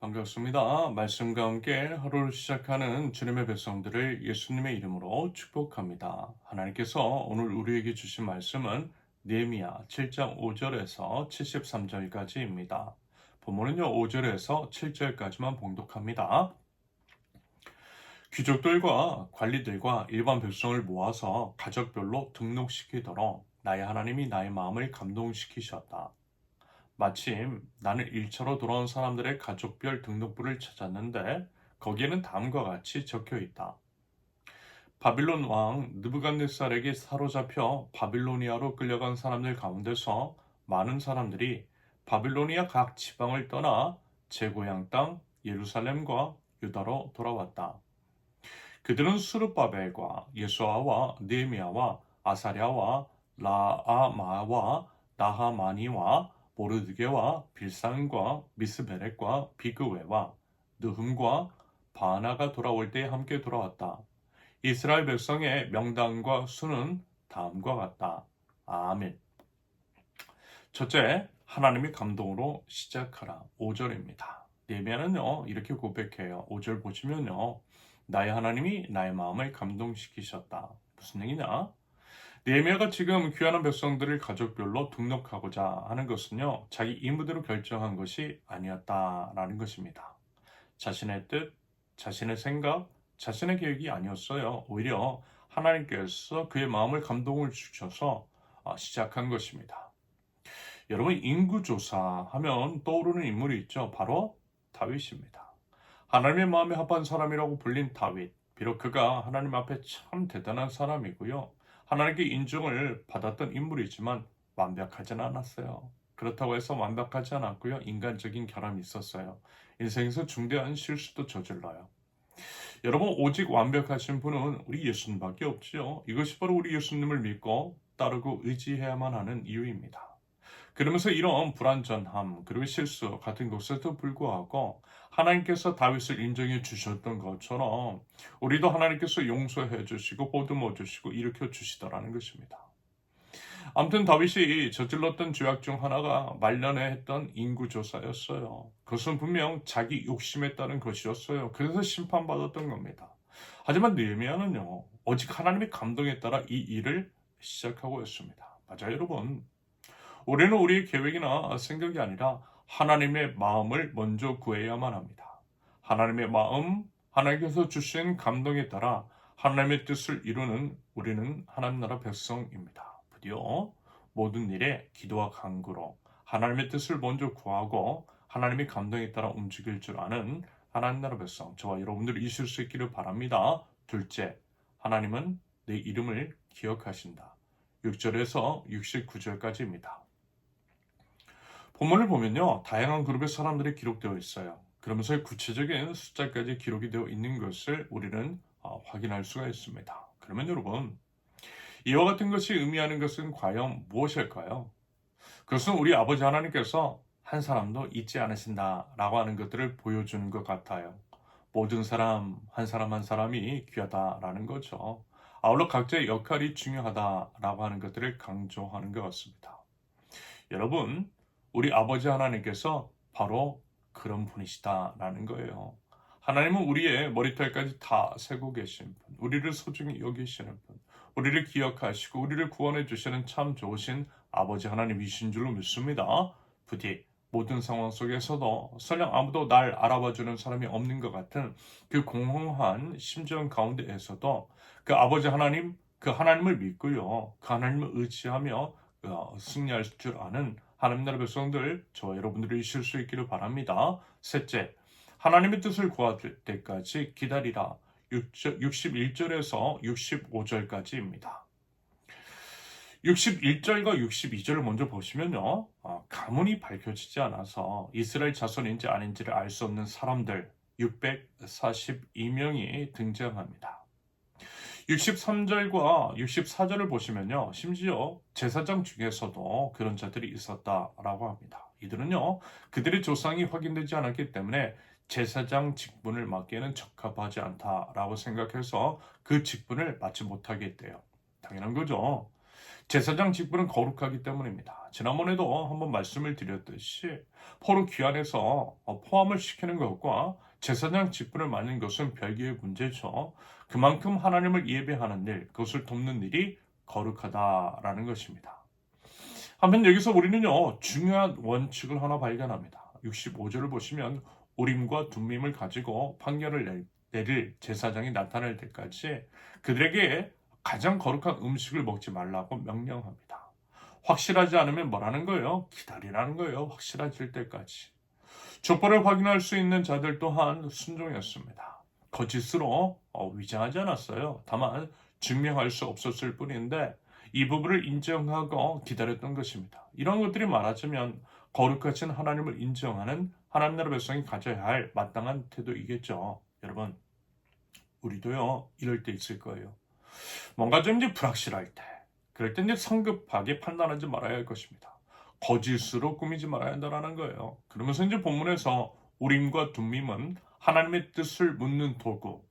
반갑습니다. 말씀과 함께 하루를 시작하는 주님의 백성들을 예수님의 이름으로 축복합니다. 하나님께서 오늘 우리에게 주신 말씀은 느헤미야 7장 5절에서 73절까지입니다. 본문은요 5절에서 7절까지만 봉독합니다. 귀족들과 관리들과 일반 백성을 모아서 가족별로 등록시키도록 나의 하나님이 나의 마음을 감동시키셨다. 마침 나는 일차로 돌아온 사람들의 가족별 등록부를 찾았는데 거기에는 다음과 같이 적혀 있다. 바빌론 왕 느부갓네살에게 사로잡혀 바빌로니아로 끌려간 사람들 가운데서 많은 사람들이 바빌로니아 각 지방을 떠나 제 고향 땅 예루살렘과 유다로 돌아왔다. 그들은 수르바벨과 예수아와 느헤미야와 아사랴와 라아마와 나하마니와 모르드게와 빌산과 미스베렉과 비그웨와 느흠과 바나가 돌아올 때에 함께 돌아왔다. 이스라엘 백성의 명단과 수는 다음과 같다. 아멘. 첫째, 하나님의 감동으로 시작하라. 5절입니다. 느헤미야는요 이렇게 고백해요. 5절 보시면요. 나의 하나님이 나의 마음을 감동시키셨다. 무슨 얘기냐? 느헤미야가 지금 귀환한 백성들을 가족별로 등록하고자 하는 것은요. 자기 임무대로 결정한 것이 아니었다라는 것입니다. 자신의 뜻, 자신의 생각, 자신의 계획이 아니었어요. 오히려 하나님께서 그의 마음을 감동을 주셔서 시작한 것입니다. 여러분 인구조사 하면 떠오르는 인물이 있죠. 바로 다윗입니다. 하나님의 마음에 합한 사람이라고 불린 다윗. 비록 그가 하나님 앞에 참 대단한 사람이고요. 하나님께 인정을 받았던 인물이지만 완벽하진 않았어요. 그렇다고 해서 완벽하지 않았고요. 인간적인 결함이 있었어요. 인생에서 중대한 실수도 저질러요. 여러분 오직 완벽하신 분은 우리 예수님밖에 없지요. 이것이 바로 우리 예수님을 믿고 따르고 의지해야만 하는 이유입니다. 그러면서 이런 불완전함 그리고 실수 같은 것에도 불구하고 하나님께서 다윗을 인정해 주셨던 것처럼 우리도 하나님께서 용서해 주시고 보듬어 주시고 일으켜 주시더라는 것입니다. 아무튼 다윗이 저질렀던 죄악 중 하나가 말년에 했던 인구조사였어요. 그것은 분명 자기 욕심에 따른 것이었어요. 그래서 심판받았던 겁니다. 하지만 느헤미야는요 오직 하나님의 감동에 따라 이 일을 시작하고 있습니다. 맞아요 여러분. 우리는 우리의 계획이나 생각이 아니라 하나님의 마음을 먼저 구해야만 합니다. 하나님의 마음, 하나님께서 주신 감동에 따라 하나님의 뜻을 이루는 우리는 하나님 나라 백성입니다. 부디어 모든 일에 기도와 간구로 하나님의 뜻을 먼저 구하고 하나님의 감동에 따라 움직일 줄 아는 하나님 나라 백성, 저와 여러분들이 있을 수 있기를 바랍니다. 둘째, 하나님은 내 이름을 기억하신다. 6절에서 69절까지입니다. 본문을 보면요. 다양한 그룹의 사람들이 기록되어 있어요. 그러면서 구체적인 숫자까지 기록이 되어 있는 것을 우리는 확인할 수가 있습니다. 그러면 여러분, 이와 같은 것이 의미하는 것은 과연 무엇일까요? 그것은 우리 아버지 하나님께서 한 사람도 잊지 않으신다라고 하는 것들을 보여주는 것 같아요. 모든 사람 한 사람이 귀하다라는 거죠. 아울러 각자의 역할이 중요하다라고 하는 것들을 강조하는 것 같습니다. 여러분, 우리 아버지 하나님께서 바로 그런 분이시다라는 거예요. 하나님은 우리의 머리털까지 다 세고 계신 분, 우리를 소중히 여기시는 분, 우리를 기억하시고 우리를 구원해 주시는 참 좋으신 아버지 하나님이신 줄로 믿습니다. 부디 모든 상황 속에서도 설령 아무도 날 알아봐 주는 사람이 없는 것 같은 그 공허한 심정 가운데에서도 그 아버지 하나님, 그 하나님을 믿고요. 그 하나님을 의지하며 승리할 줄 아는 하나님 나라 백성들, 저와 여러분들이 있을 수 있기를 바랍니다. 셋째, 하나님의 뜻을 구할 때까지 기다리라. 61절에서 65절까지입니다. 61절과 62절을 먼저 보시면요. 가문이 밝혀지지 않아서 이스라엘 자손인지 아닌지를 알 수 없는 사람들 642명이 등장합니다. 63절과 64절을 보시면요. 심지어 제사장 중에서도 그런 자들이 있었다라고 합니다. 이들은요. 그들의 조상이 확인되지 않았기 때문에 제사장 직분을 맡기에는 적합하지 않다라고 생각해서 그 직분을 맡지 못하게 했대요. 당연한 거죠. 제사장 직분은 거룩하기 때문입니다. 지난번에도 한번 말씀을 드렸듯이 포로 귀환해서 포함을 시키는 것과 제사장 직분을 맡는 것은 별개의 문제죠. 그만큼 하나님을 예배하는 일, 그것을 돕는 일이 거룩하다라는 것입니다. 한편 여기서 우리는요, 중요한 원칙을 하나 발견합니다. 65절을 보시면 우림과 둠밈을 가지고 판결을 내릴 제사장이 나타날 때까지 그들에게 가장 거룩한 음식을 먹지 말라고 명령합니다. 확실하지 않으면 뭐라는 거예요? 기다리라는 거예요. 확실해질 때까지. 족보를 확인할 수 있는 자들 또한 순종했습니다. 거짓으로 위장하지 않았어요. 다만 증명할 수 없었을 뿐인데 이 부분을 인정하고 기다렸던 것입니다. 이런 것들이 말하자면 거룩하신 하나님을 인정하는 하나님 나라 백성이 가져야 할 마땅한 태도이겠죠. 여러분, 우리도요 이럴 때 있을 거예요. 뭔가 좀 이제 불확실할 때, 그럴 때 이제 성급하게 판단하지 말아야 할 것입니다. 거짓으로 꾸미지 말아야 한다는 거예요. 그러면서 이제 본문에서 우림과 둠밈은 하나님의 뜻을 묻는 도구,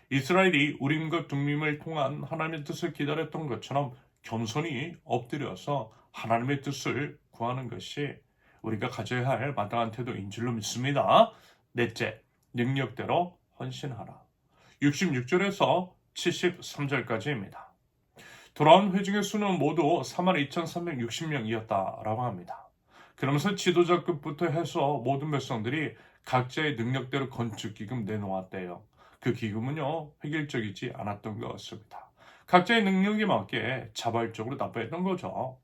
이스라엘이 우림과 둠밈을 통한 하나님의 뜻을 기다렸던 것처럼 겸손히 엎드려서 하나님의 뜻을 구하는 것이 우리가 가져야 할 마땅한 태도인 줄로 믿습니다. 넷째, 능력대로 헌신하라. 66절에서 73절까지입니다. 돌아온 회중의 수는 모두 42,360명이었다라고 합니다. 그러면서 지도자급부터 해서 모든 백성들이 각자의 능력대로 건축기금 내놓았대요. 그 기금은요, 획일적이지 않았던 것 같습니다. 각자의 능력에 맞게 자발적으로 납부했던 거죠.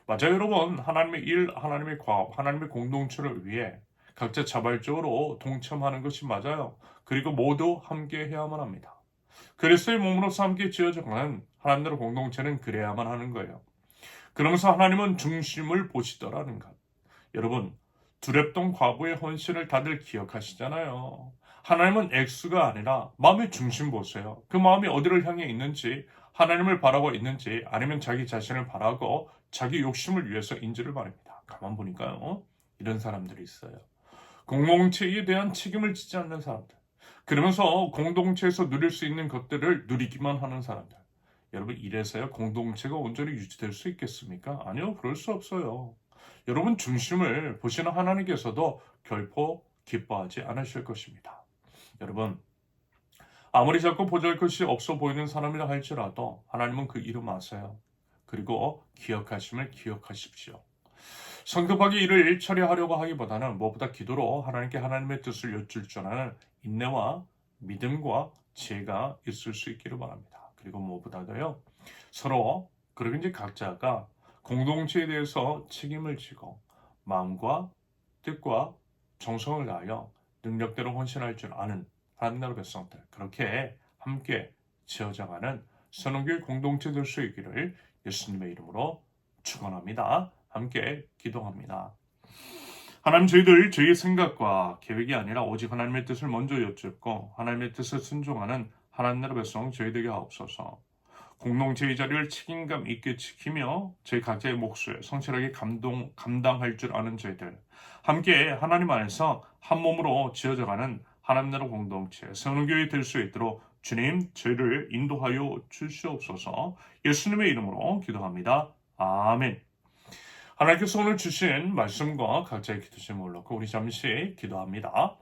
맞아요, 여러분. 하나님의 일, 하나님의 과업, 하나님의 공동체를 위해 각자 자발적으로 동참하는 것이 맞아요. 그리고 모두 함께 해야만 합니다. 그리스도의 몸으로서 함께 지어져가는 하나님 나라 공동체는 그래야만 하는 거예요. 그러면서 하나님은 중심을 보시더라는 것. 여러분, 두렙동 과부의 헌신을 다들 기억하시잖아요. 하나님은 액수가 아니라 마음의 중심 보세요. 그 마음이 어디를 향해 있는지, 하나님을 바라고 있는지, 아니면 자기 자신을 바라고 자기 욕심을 위해서 인지를 바랍니다. 가만 보니까요, 이런 사람들이 있어요. 공동체에 대한 책임을 지지 않는 사람들. 그러면서 공동체에서 누릴 수 있는 것들을 누리기만 하는 사람들. 여러분, 이래서야 공동체가 온전히 유지될 수 있겠습니까? 아니요, 그럴 수 없어요. 여러분, 중심을 보시는 하나님께서도 결코 기뻐하지 않으실 것입니다. 여러분, 아무리 자꾸 보잘것이 없어 보이는 사람이라 할지라도 하나님은 그 이름 아세요. 그리고 기억하심을 기억하십시오. 성급하게 일을 처리하려고 하기보다는 무엇보다 기도로 하나님께 하나님의 뜻을 여쭐 줄 아는 인내와 믿음과 지혜가 있을 수 있기를 바랍니다. 그리고 무엇보다도요, 서로 그리고 이제 각자가 공동체에 대해서 책임을 지고 마음과 뜻과 정성을 다하여 능력대로 헌신할 줄 아는 하나님 나라 백성들, 그렇게 함께 지어져가는 선원교회 공동체 될 수 있기를 예수님의 이름으로 축원합니다. 함께 기도합니다. 하나님, 저희의 생각과 계획이 아니라 오직 하나님의 뜻을 먼저 여쭙고 하나님의 뜻을 순종하는 하나님 나라 백성 저희 되게 하옵소서. 공동체의 자리를 책임감 있게 지키며 저희 각자의 몫을 성실하게 감당할 줄 아는 저희들, 함께 하나님 안에서 한 몸으로 지어져가는 하나님 나라 공동체 선교회 될 수 있도록 주님 저희를 인도하여 주시옵소서. 예수님의 이름으로 기도합니다. 아멘. 하나님께서 오늘 주신 말씀과 각자의 기도 제목을 놓고 우리 잠시 기도합니다.